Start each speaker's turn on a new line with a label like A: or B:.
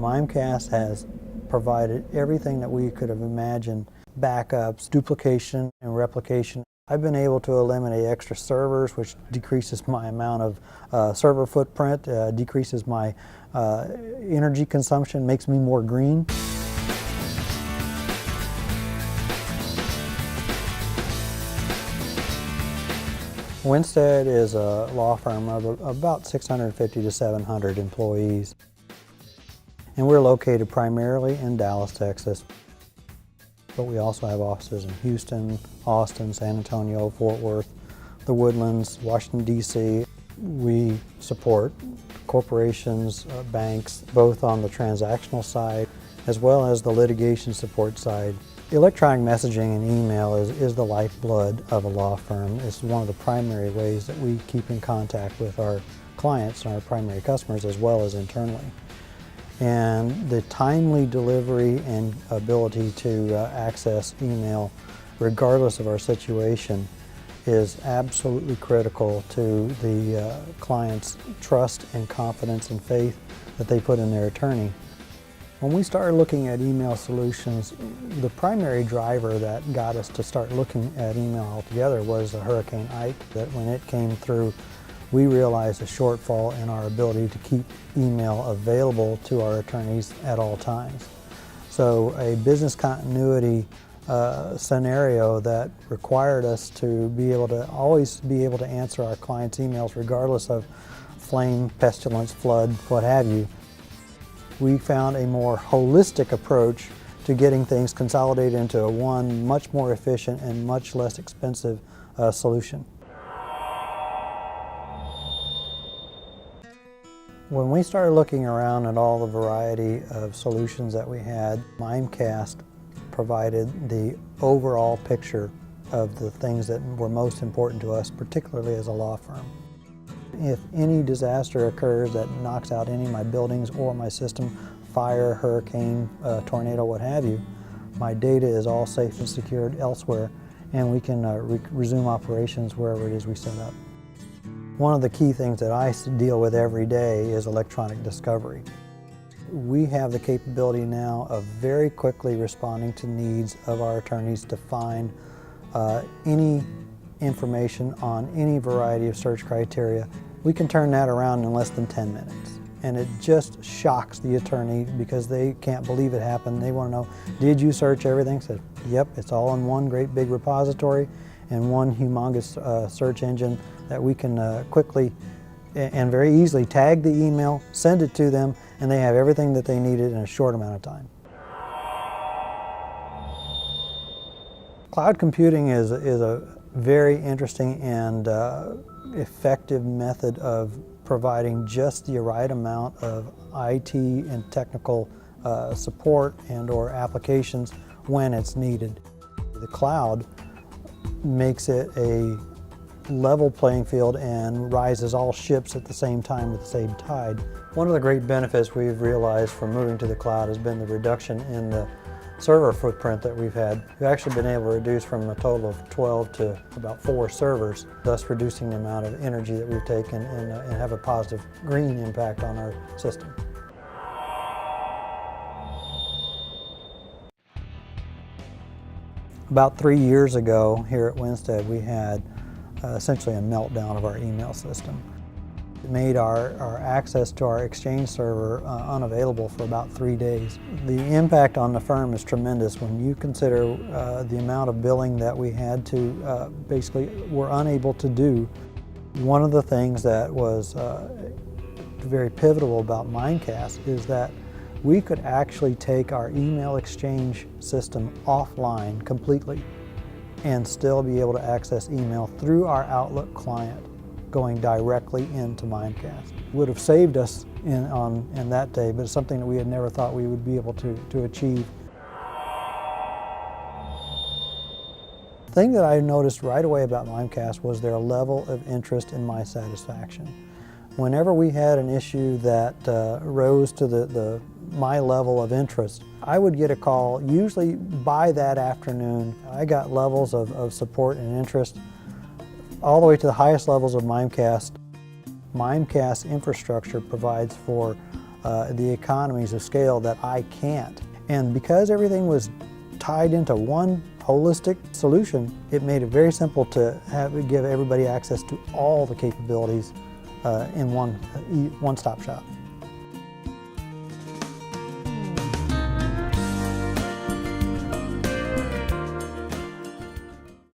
A: Mimecast has provided everything that we could have imagined: backups, duplication, and replication. I've been able to eliminate extra servers, which decreases my amount of server footprint, decreases my energy consumption, makes me more green. Winstead is a law firm of about 650 to 700 employees, and we're located primarily in Dallas, Texas, but we also have offices in Houston, Austin, San Antonio, Fort Worth, the Woodlands, Washington, D.C. We support corporations, banks, both on the transactional side as well as the litigation support side. Electronic messaging and email is the lifeblood of a law firm. It's one of the primary ways that we keep in contact with our clients and our primary customers, as well as internally. And the timely delivery and ability to access email, regardless of our situation, is absolutely critical to the client's trust and confidence and faith that they put in their attorney. When we started looking at email solutions, the primary driver that got us to start looking at email altogether was Hurricane Ike. That when it came through, we realized a shortfall in our ability to keep email available to our attorneys at all times. So a business continuity scenario that required us to always be able to answer our clients' emails regardless of flame, pestilence, flood, what have you. We found a more holistic approach to getting things consolidated into one much more efficient and much less expensive solution. When we started looking around at all the variety of solutions that we had, Mimecast provided the overall picture of the things that were most important to us, particularly as a law firm. If any disaster occurs that knocks out any of my buildings or my system, fire, hurricane, tornado, what have you, my data is all safe and secured elsewhere, and we can resume operations wherever it is we set up. One of the key things that I deal with every day is electronic discovery. We have the capability now of very quickly responding to needs of our attorneys to find any information on any variety of search criteria. We can turn that around in less than 10 minutes. And it just shocks the attorney because they can't believe it happened. They want to know, did you search everything? So, yep, it's all in one great big repository and one humongous search engine that we can quickly and very easily tag the email, send it to them, and they have everything that they needed in a short amount of time. Cloud computing is a very interesting and effective method of providing just the right amount of IT and technical support and or applications when it's needed. The cloud makes it a level playing field and rises all ships at the same time with the same tide. One of the great benefits we've realized from moving to the cloud has been the reduction in the server footprint that we've had. We've actually been able to reduce from a total of 12 to about 4 servers, thus reducing the amount of energy that we've taken and have a positive green impact on our system. About 3 years ago here at Winstead, we had essentially a meltdown of our email system. It made our access to our Exchange server unavailable for about 3 days. The impact on the firm is tremendous when you consider the amount of billing that we had to basically were unable to do. One of the things that was very pivotal about Mimecast is that we could actually take our email Exchange system offline completely and still be able to access email through our Outlook client, going directly into Mimecast. Would have saved us in that day, but it's something that we had never thought we would be able to achieve. The thing that I noticed right away about Mimecast was their level of interest in my satisfaction. Whenever we had an issue that rose to my level of interest, I would get a call, usually by that afternoon. I got levels of support and interest all the way to the highest levels of Mimecast. Mimecast infrastructure provides for the economies of scale that I can't. And because everything was tied into one holistic solution, it made it very simple to give everybody access to all the capabilities in one one-stop shop.